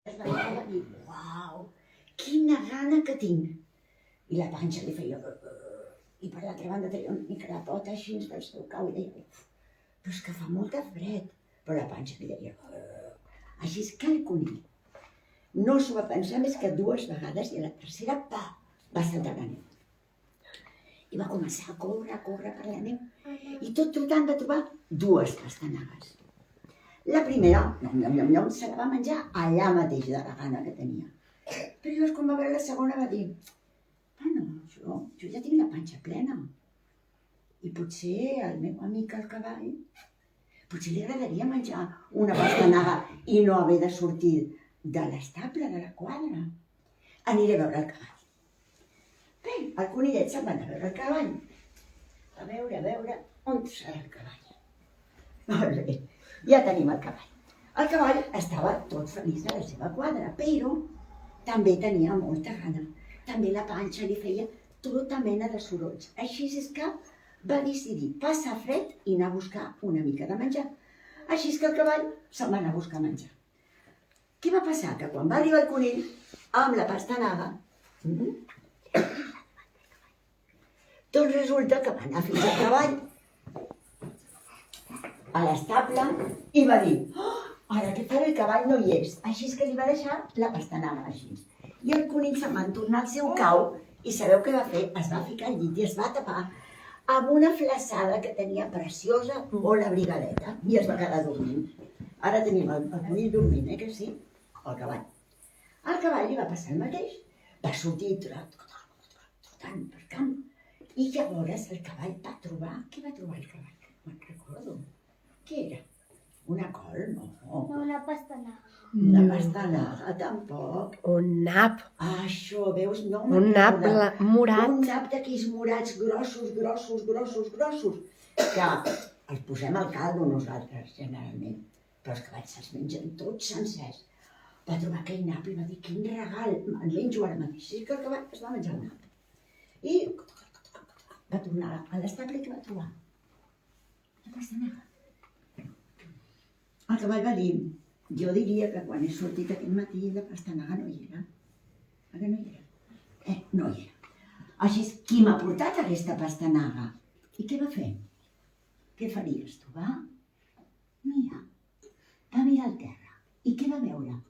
Es va dir, uau, quina gana que tinc. I la panxa li feia... I per l'altra banda tenia una mica la pota així del seu cau i deia, però és que fa molta fred. Però la panxa li deia... Així és que el conill no s'ho va pensar més que 2 vegades i a la tercera, va saltar la neu. I va començar a córrer per la neu. I tot trotant va trobar 2 pastanagues. La primera, nyom, se la va menjar allà mateix de la gana que tenia. Però llavors quan va veure la segona va dir, bueno, jo ja tinc la panxa plena. I potser al meu amic el cavall, potser li agradaria menjar una pastanaga i no haver de sortir de l'estable, de la quadra. Aniré a veure el cavall. Bé, el conillet se'n va anar a veure el cavall. A veure, on serà el cavall? Molt bé, ja tenim el cavall. El cavall estava tot feliç a la seva quadra, però també tenia molta gana. També la panxa li feia tota mena de sorolls. Així és que va decidir passar fred i anar a buscar una mica de menjar. Així és que el cavall se'n va anar a buscar menjar. Què va passar? Que quan va arribar el conill amb la pastanaga, doncs resulta que va anar fins al cavall a l'estable i va dir, ara què faré, el cavall no hi és. Així és que li va deixar la pastanaga així. I el conill se'n va tornar al seu cau i sabeu què va fer? Es va ficar al llit i es va tapar amb una flaçada que tenia preciosa, molt abrigadeta, i es va quedar dormint. Ara tenim el conill dormint, que sí? El cavall. Al cavall li va passar el mateix. Va sortir trotant per camp. I llavors el cavall va trobar... Què va trobar el cavall? Me'n recordo. Què era? Una col? No. No, una pastanaga. Una pastanaga, tampoc. Un nap. Això, veus? No Un nap morat. Un nap d'aquells morats grossos, que els posem al caldo nosaltres, generalment. Però els cavalls se'ls mengen tots sencers. Va trobar aquell nap i va dir, quin regal, me'n menjo ara mateix. Sí que el cavall es va menjar el nap. I va tornar a l'estable que va trobar. La pastanaga. El cavall va dir, jo diria que quan he sortit aquest matí la pastanaga no hi era. Ara no hi era. No hi era. Així és, qui m'ha portat aquesta pastanaga? I què va fer? Què faries tu, va? No hi ha. Va mirar al terra. I què va veure?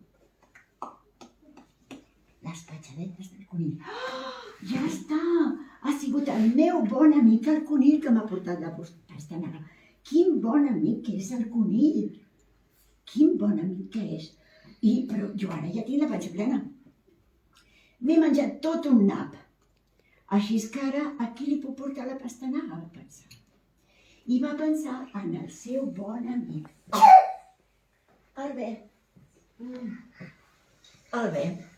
Les petjadetes del conill. Ja està! Ha sigut el meu bon amic el conill que m'ha portat la pastanaga. Quin bon amic que és el conill! Quin bon amic que és! Però jo ara ja tinc la panxa plena. M'he menjat tot un nap. Així és que ara a qui li puc portar la pastanaga, va pensar. I va pensar en el seu bon amic. Albert. Albert.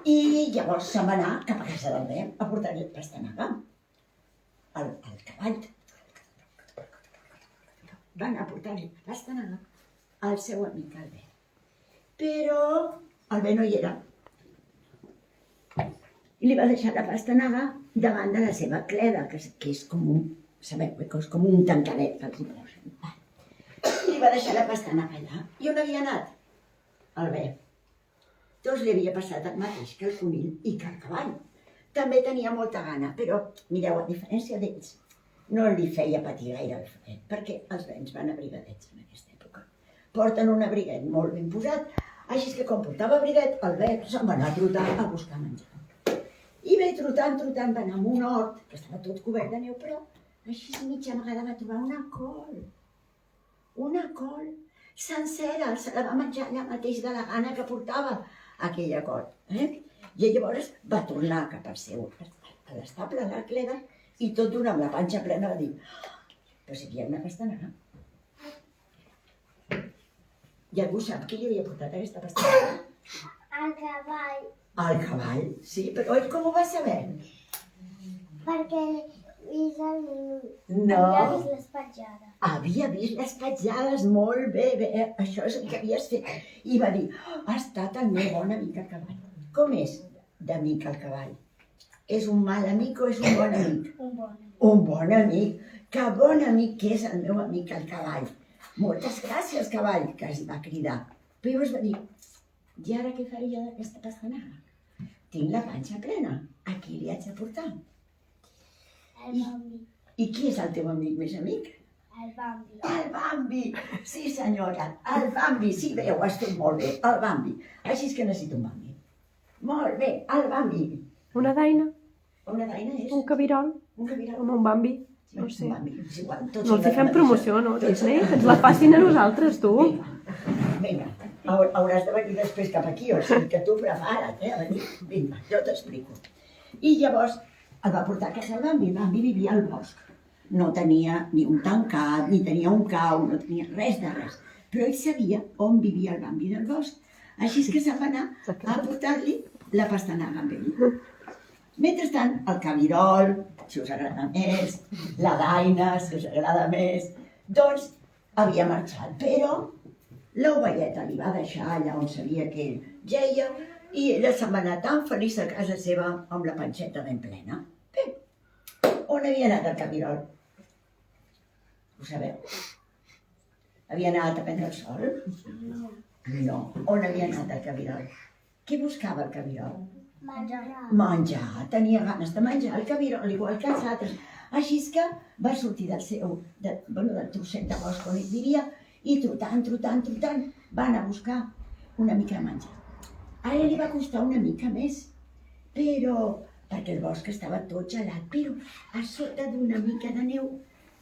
I llavors se'n va anar cap a casa d'Albert a portar-li la pastanaga. El cavall va anar a portar-li la pastanaga al seu amic Albert. Però Albert no hi era. I li va deixar la pastanaga davant de la seva cleda, que és com un, sabeu, que és com un tancadet que els hi posen. I li va deixar la pastanaga allà. I on havia anat? Albert. Doncs li havia passat el mateix que el conill i que el cavall. També tenia molta gana, però, mireu, a diferència d'ells, no li feia patir gaire el fred, perquè els nens van abrigadets en aquesta època. Porten un abriguet molt ben posat, així que quan portava abriguet, Albert se'n va anar a trotar a buscar menjar. I bé, trotant, va anar a un hort, que estava tot cobert de neu, però així mitja vegada va trobar una col. Una col sencera, se la va menjar allà mateix de la gana que portava aquella col. I llavors va tornar cap al seu, a l'estable, a la cleda, i tot d'una amb la panxa plena va dir, però si aquí hi ha una pastanaga. I algú sap qui li havia portat aquesta pastanaga? El cavall. El cavall, sí, però ell com ho va saber? Perquè vist el minut. No. Havia vist les petjades. Havia vist les petjades, molt bé, això és el que havies fet. I va dir, ha estat el meu bon amic el cavall. Com és d'amic el cavall? És un mal amic o és un bon amic? Un bon amic. Un bon amic. Que bon amic que és el meu amic el cavall. Moltes gràcies, cavall, que es va cridar. Però llavors va dir, i ara què faria d'aquesta pastanaga? Tinc la panxa plena, a qui li haig de portar? El Bambi. I qui és el teu amic més amic? El Bambi. El Bambi! Sí senyora, el Bambi, sí veu, has fet molt bé, el Bambi. Així és que necessito un Bambi. Molt bé, el Bambi. Una daina, Una daina és? un cabirol, Un cabirol. amb un Bambi. Sí, No sé. un Bambi, és igual, tots No els hi són de la fem mateixa. promoció, no, Tots Disney? són- Que ens la facin a nosaltres, tu. Vinga, hauràs de venir després cap aquí, o sigui que tu prepara't, a venir. Vinga, jo t'explico. I llavors el va portar a casa el Bambi. El Bambi vivia al bosc. No tenia ni un tancat, ni tenia un cau, no tenia res de res. Però ell sabia on vivia el Bambi del bosc. Així és que se'n va anar a portar-li la pastanaga amb ell. Mentrestant, el cabirol, si us agrada més, la daina, si us agrada més, doncs havia marxat, però l'ovelleta li va deixar allà on sabia que ell geia i ella se'n va anar tan feliç a casa seva amb la panxeta ben plena. Bé, on havia anat el cabirol? Ho sabeu? Havia anat a prendre el sol? No. On havia anat el cabirol? Què buscava el cabirol? Menjar. Menjar, tenia ganes de menjar el cabirol, igual que els altres. Així és que va sortir del trosset de bosc on ell vivia i trotant, va anar a buscar una mica de menjar. A ell li va costar una mica més, però perquè el bosc estava tot gelat, però a sota d'una mica de neu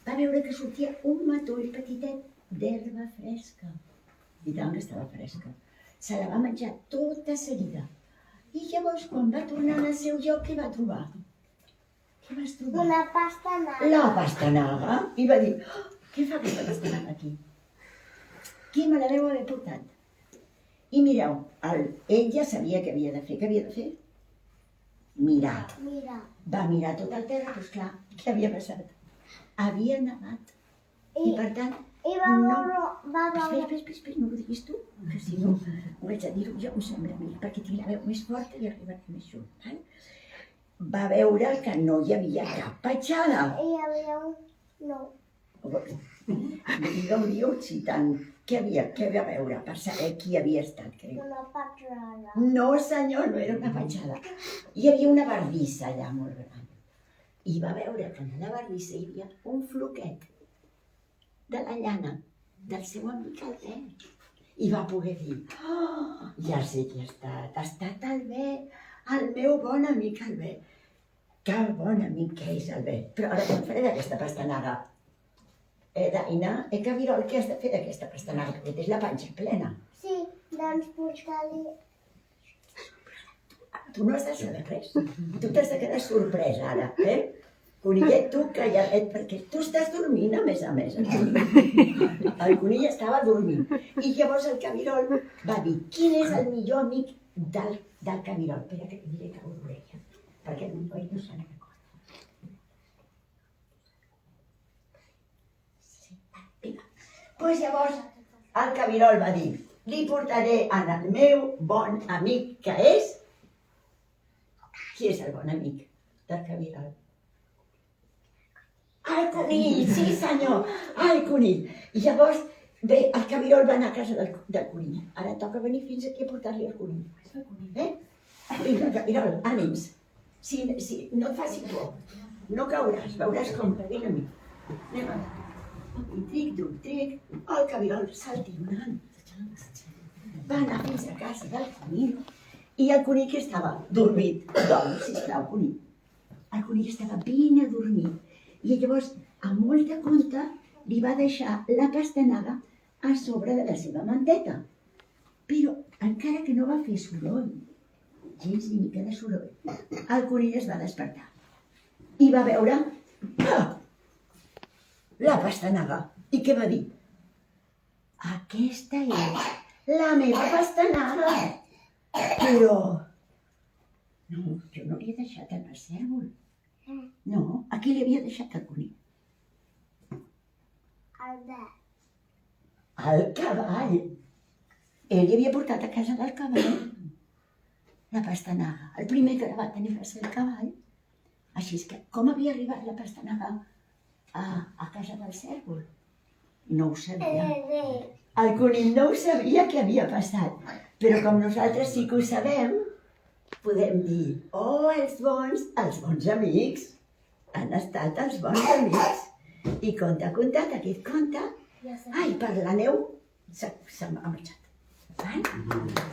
va veure que sortia un matoll petitet d'herba fresca. I tant que estava fresca. Se la va menjar tota seguida. I llavors, quan va tornar al seu lloc, què va trobar? Què vas trobar? Una pastanaga. La pastanaga. I va dir, oh, què fa aquesta pastanaga aquí? Qui me la deu haver portat? I mireu, ell ja sabia què havia de fer. Què havia de fer? Mirar. Mira. Va mirar tot el terra, doncs clar, què havia passat? Havia nevat. I per tant, I va veure... Espera, no ho diguis tu, que si no ho haig de dir jo, em sembla a mi, perquè tinc la veu més forta i arribaré més junt. Val? Va veure que no hi havia cap petjada. I hi havia un... No. Digue-ho, si tant. Què va veure per saber qui havia estat? Una patrona. No, senyor, no era una petjada. Hi havia una bardissa allà molt gran. I va veure que en la bardissa hi havia un floquet de la llana del seu amic Albert. I va poder dir, oh, ja sé qui ha estat Albert, el meu bon amic Albert. Que bon amic que és Albert. Però ara què en faré d'aquesta pastanaga? Daina, cabirol, què has de fer d'aquesta pastanaga? Que tens la panxa plena. Sí, doncs portar-li... Tu no has de saber res. Tu t'has de quedar sorprès ara, Conillet, tu calladet, perquè tu estàs dormint, a més. El conill estava dormint. I llavors el cabirol va dir, quin és el millor amic del cabirol? Espera que li diré que ho l'orella, perquè ell no se n'ha recordat. Doncs llavors el cabirol va dir, li portaré al meu bon amic, que és... Qui és el bon amic del cabirol? El conill, sí senyor, el conill. I llavors, bé, el cabirol va anar a casa del conill. Ara toca venir fins aquí a portar-li el conill. Vinga, cabirol, ànims. Si no et faci por, no cauràs, veuràs com. Vinga, amic. Anem a tric, truc, tric. El cabirol saltinant. Va anar fins a casa del conill. I el conill que estava dormit. Dorm, sisplau, conill. El conill estava ben adormit. I llavors, amb molt de compte, li va deixar la pastanaga a sobre de la seva manteta. Però, encara que no va fer soroll, gens ni mica de soroll, el conill es va despertar. I va veure la pastanaga. I què va dir? Aquesta és la meva pastanaga. Però... no, jo no li he deixat en el cèrvol. No, a qui li havia deixat el conill? Albert. Al cavall. Ell li havia portat a casa del cavall la pastanaga. El primer que la va tenir va ser el cavall. Així és que, com havia arribat la pastanaga a casa del cèrvol? No ho sabia. El conill no ho sabia què havia passat, però com nosaltres sí que ho sabem, podem dir, oh, els bons amics, han estat els bons amics. I conte ha contat aquest conte, ai, per la neu s'ha marxat. Val?